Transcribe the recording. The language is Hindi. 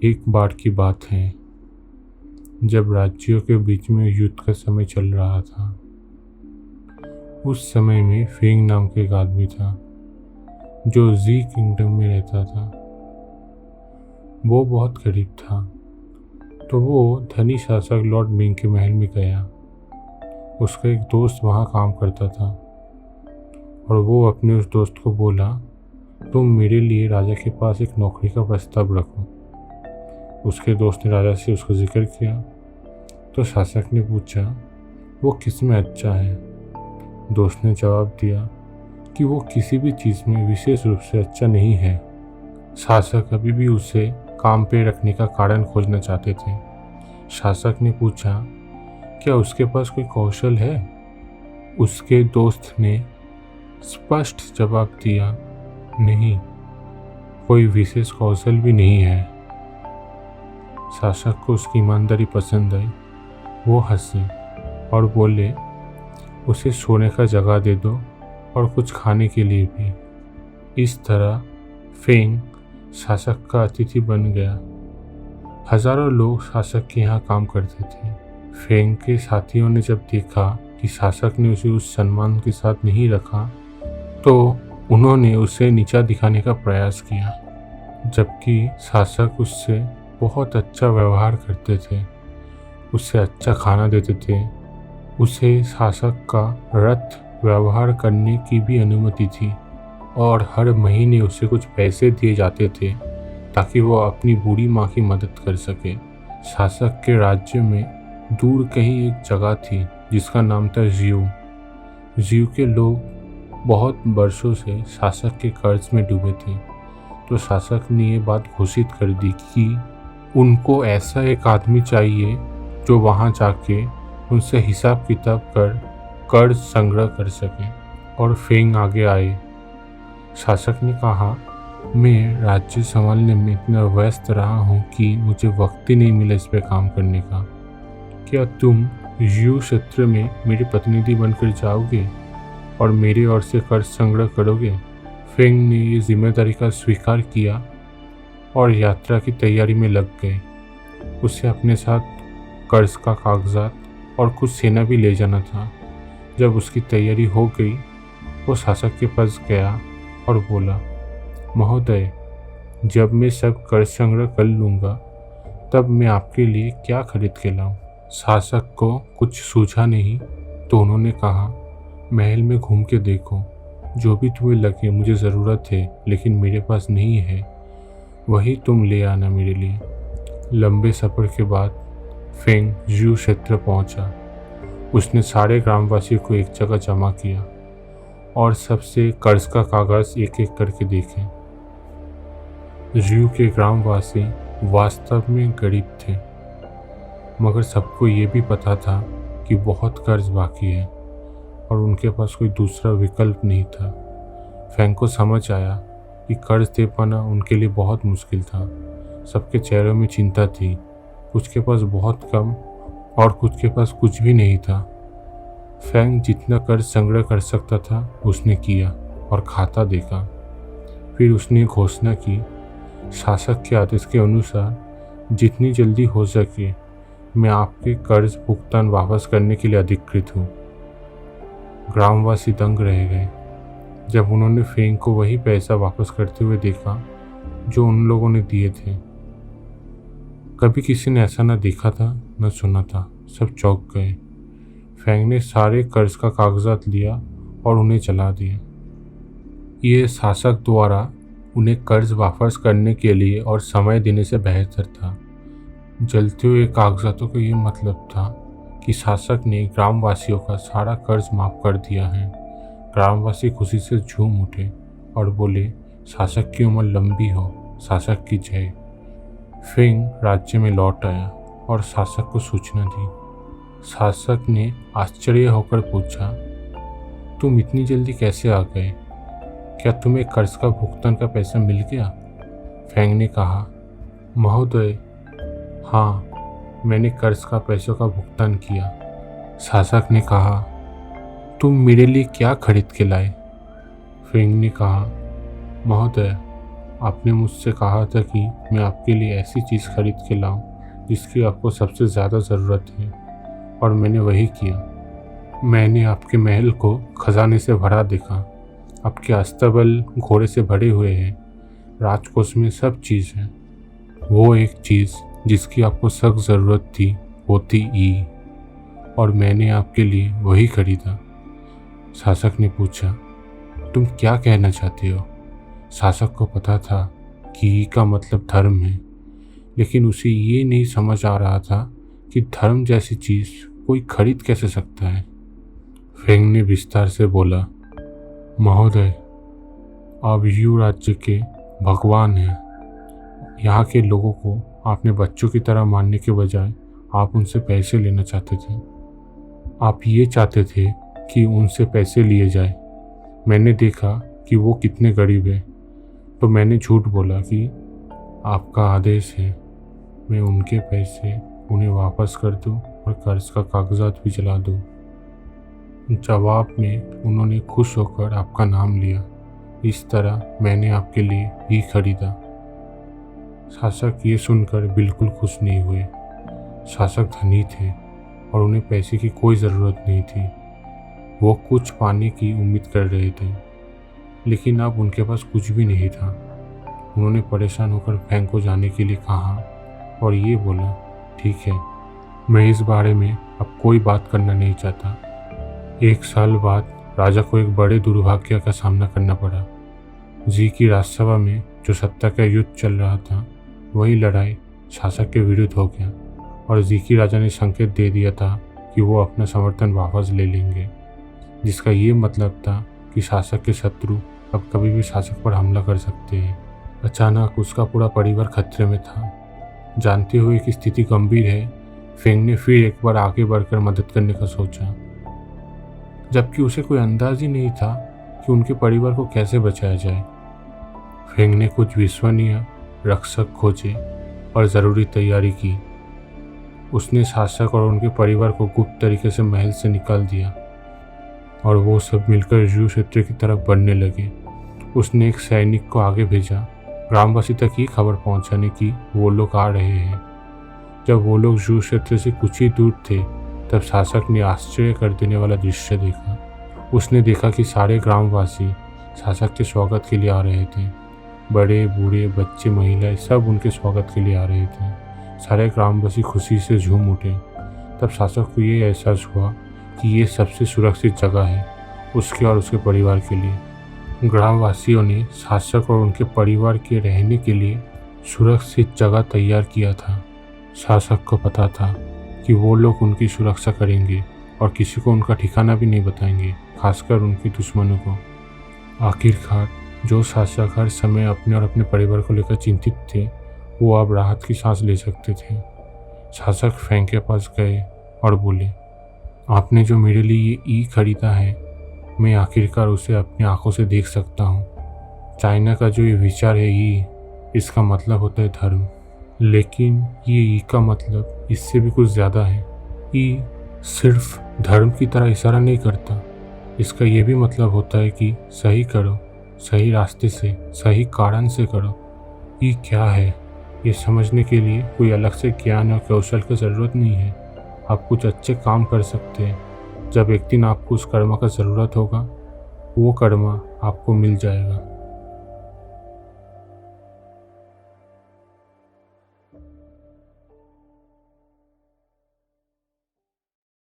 एक बार की बात है जब राज्यों के बीच में युद्ध का समय चल रहा था। उस समय में फेंग नाम का एक आदमी था जो जी किंगडम में रहता था। वो बहुत गरीब था, तो वो धनी शासक लॉर्ड मिंग के महल में गया। उसका एक दोस्त वहाँ काम करता था और वो अपने उस दोस्त को बोला, तुम मेरे लिए राजा के पास एक नौकरी का प्रस्ताव रखो। उसके दोस्त ने राजा से उसका जिक्र किया तो शासक ने पूछा, वो किस में अच्छा है? दोस्त ने जवाब दिया कि वो किसी भी चीज़ में विशेष रूप से अच्छा नहीं है। शासक अभी भी उसे काम पे रखने का कारण खोजना चाहते थे। शासक ने पूछा, क्या उसके पास कोई कौशल है? उसके दोस्त ने स्पष्ट जवाब दिया, नहीं, कोई विशेष कौशल भी नहीं है। शासक को उसकी ईमानदारी पसंद आई। वो हंसे और बोले, उसे सोने का जगह दे दो और कुछ खाने के लिए भी। इस तरह फेंग शासक का अतिथि बन गया। हजारों लोग शासक के यहाँ काम करते थे। फेंग के साथियों ने जब देखा कि शासक ने उसे उस सम्मान के साथ नहीं रखा तो उन्होंने उसे नीचा दिखाने का प्रयास किया, जबकि शासक उससे बहुत अच्छा व्यवहार करते थे, उससे अच्छा खाना देते थे। उसे शासक का रथ व्यवहार करने की भी अनुमति थी और हर महीने उसे कुछ पैसे दिए जाते थे ताकि वो अपनी बूढ़ी माँ की मदद कर सके। शासक के राज्य में दूर कहीं एक जगह थी जिसका नाम था जियू। जियू के लोग बहुत वर्षों से शासक के कर्ज में डूबे थे, तो शासक ने ये बात घोषित कर दी कि उनको ऐसा एक आदमी चाहिए जो वहाँ जाके उनसे हिसाब किताब कर कर्ज संग्रह कर सके। और फेंग आगे आए। शासक ने कहा, मैं राज्य संभालने में इतना व्यस्त रहा हूँ कि मुझे वक्त ही नहीं मिला इस पे काम करने का। क्या तुम यू क्षेत्र में मेरे प्रतिनिधि बनकर जाओगे और मेरे ओर से कर्ज संग्रह करोगे? फेंग ने ये जिम्मेदारी का स्वीकार किया और यात्रा की तैयारी में लग गए। उसे अपने साथ कर्ज का कागजात और कुछ सेना भी ले जाना था। जब उसकी तैयारी हो गई, वो शासक के पास गया और बोला, महोदय, जब मैं सब कर्ज संग्रह कर लूँगा तब मैं आपके लिए क्या खरीद के लाऊं? शासक को कुछ सूझा नहीं तो उन्होंने कहा, महल में घूम के देखो, जो भी तुम्हें लगे मुझे ज़रूरत है लेकिन मेरे पास नहीं है, वही तुम ले आना मेरे लिए। लंबे सफ़र के बाद फेंग जू क्षेत्र पहुंचा। उसने सारे ग्रामवासियों को एक जगह जमा किया और सबसे कर्ज का कागज एक एक करके देखे। जू के ग्रामवासी वास्तव में गरीब थे, मगर सबको ये भी पता था कि बहुत कर्ज बाकी है और उनके पास कोई दूसरा विकल्प नहीं था। फेंग को समझ आया कि कर्ज दे पाना उनके लिए बहुत मुश्किल था। सबके चेहरों में चिंता थी, कुछ के पास बहुत कम और कुछ के पास कुछ भी नहीं था। फेंग जितना कर्ज संग्रह कर सकता था उसने किया और खाता देखा। फिर उसने घोषणा की, शासक के आदेश के अनुसार जितनी जल्दी हो सके मैं आपके कर्ज भुगतान वापस करने के लिए अधिकृत हूँ। ग्रामवासी दंग रह गए जब उन्होंने फेंग को वही पैसा वापस करते हुए देखा जो उन लोगों ने दिए थे। कभी किसी ने ऐसा न देखा था न सुना था, सब चौंक गए। फेंग ने सारे कर्ज का कागजात लिया और उन्हें जला दिया। ये शासक द्वारा उन्हें कर्ज वापस करने के लिए और समय देने से बेहतर था। जलते हुए कागजातों का ये मतलब था कि शासक ने ग्रामवासियों का सारा कर्ज माफ कर दिया है। ग्रामवासी खुशी से झूम उठे और बोले, शासक की उम्र लंबी हो, शासक की जय। फेंग राज्य में लौट आया और शासक को सूचना दी। शासक ने आश्चर्य होकर पूछा, तुम इतनी जल्दी कैसे आ गए? क्या तुम्हें कर्ज का भुगतान का पैसा मिल गया? फेंग ने कहा, महोदय, हाँ, मैंने कर्ज का पैसों का भुगतान किया। शासक ने कहा, तुम मेरे लिए क्या खरीद के लाए? फेंग ने कहा, महोदय, आपने मुझसे कहा था कि मैं आपके लिए ऐसी चीज़ खरीद के लाऊं जिसकी आपको सबसे ज़्यादा ज़रूरत है, और मैंने वही किया। मैंने आपके महल को खजाने से भरा देखा। आपके अस्तबल घोड़े से भरे हुए हैं। राजकोष में सब चीज़ है। वो एक चीज़ जिसकी आपको सख्त ज़रूरत थी वो थी ई, और मैंने आपके लिए वही खरीदा। शासक ने पूछा, तुम क्या कहना चाहते हो? शासक को पता था कि ई का मतलब धर्म है, लेकिन उसे ये नहीं समझ आ रहा था कि धर्म जैसी चीज़ कोई खरीद कैसे सकता है। फेंग ने विस्तार से बोला, महोदय, आप यू राज्य के भगवान हैं। यहाँ के लोगों को आपने बच्चों की तरह मानने के बजाय आप उनसे पैसे लेना चाहते थे। आप ये चाहते थे कि उनसे पैसे लिए जाए। मैंने देखा कि वो कितने गरीब है, तो मैंने झूठ बोला कि आपका आदेश है। मैं उनके पैसे उन्हें वापस कर दूं और कर्ज का कागजात भी जला दूं। जवाब में उन्होंने खुश होकर आपका नाम लिया। इस तरह मैंने आपके लिए ही खरीदा। शासक ये सुनकर बिल्कुल खुश नहीं हुए। शासक धनी थे और उन्हें पैसे की कोई ज़रूरत नहीं थी। वो कुछ पाने की उम्मीद कर रहे थे, लेकिन अब उनके पास कुछ भी नहीं था। उन्होंने परेशान होकर फेंग को जाने के लिए कहा और ये बोला, ठीक है, मैं इस बारे में अब कोई बात करना नहीं चाहता। 1 साल बाद राजा को एक बड़े दुर्भाग्य का सामना करना पड़ा। जी की राजसभा में जो सत्ता का युद्ध चल रहा था, वही लड़ाई शासक के विरुद्ध हो गया, और जी की राजा ने संकेत दे दिया था कि वो अपना समर्थन वापस ले लेंगे, जिसका ये मतलब था कि शासक के शत्रु अब कभी भी शासक पर हमला कर सकते हैं। अचानक उसका पूरा परिवार खतरे में था। जानते हुए कि स्थिति गंभीर है, फेंग ने फिर एक बार आगे बढ़कर मदद करने का सोचा, जबकि उसे कोई अंदाज ही नहीं था कि उनके परिवार को कैसे बचाया जाए। फेंग ने कुछ विश्वसनीय रक्षक खोजे और ज़रूरी तैयारी की। उसने शासक और उनके परिवार को गुप्त तरीके से महल से निकाल दिया, और वो सब मिलकर जू क्षेत्र की तरफ बढ़ने लगे। उसने एक सैनिक को आगे भेजा, ग्रामवासी तक ये खबर पहुंचाने की वो लोग आ रहे हैं। जब वो लोग जू क्षेत्र से कुछ ही दूर थे, तब शासक ने आश्चर्य कर देने वाला दृश्य देखा। उसने देखा कि सारे ग्रामवासी शासक के स्वागत के लिए आ रहे थे। बड़े बूढ़े बच्चे महिलाएं सब उनके स्वागत के लिए आ रहे थे। सारे ग्रामवासी खुशी से झूम उठे। तब शासक को ये एहसास हुआ कि ये सबसे सुरक्षित जगह है उसके और उसके परिवार के लिए। ग्रामवासियों ने शासक और उनके परिवार के रहने के लिए सुरक्षित जगह तैयार किया था। शासक को पता था कि वो लोग उनकी सुरक्षा करेंगे और किसी को उनका ठिकाना भी नहीं बताएंगे, खासकर उनके दुश्मनों को। आखिरकार जो शासक हर समय अपने और अपने परिवार को लेकर चिंतित थे, वो अब राहत की सांस ले सकते थे। शासक फेंग के पास गए और बोले, आपने जो मेरे लिए ये ई खरीदा है, मैं आखिरकार उसे अपनी आंखों से देख सकता हूँ। चाइना का जो ये विचार है ई, इसका मतलब होता है धर्म, लेकिन ये ई का मतलब इससे भी कुछ ज़्यादा है। ई सिर्फ धर्म की तरह इशारा नहीं करता, इसका ये भी मतलब होता है कि सही करो, सही रास्ते से, सही कारण से करो। ई क्या है, ये समझने के लिए कोई अलग से ज्ञान और कौशल की ज़रूरत नहीं है। आप कुछ अच्छे काम कर सकते हैं। जब एक दिन आपको उस कर्म का ज़रूरत होगा, वो कर्म आपको मिल जाएगा।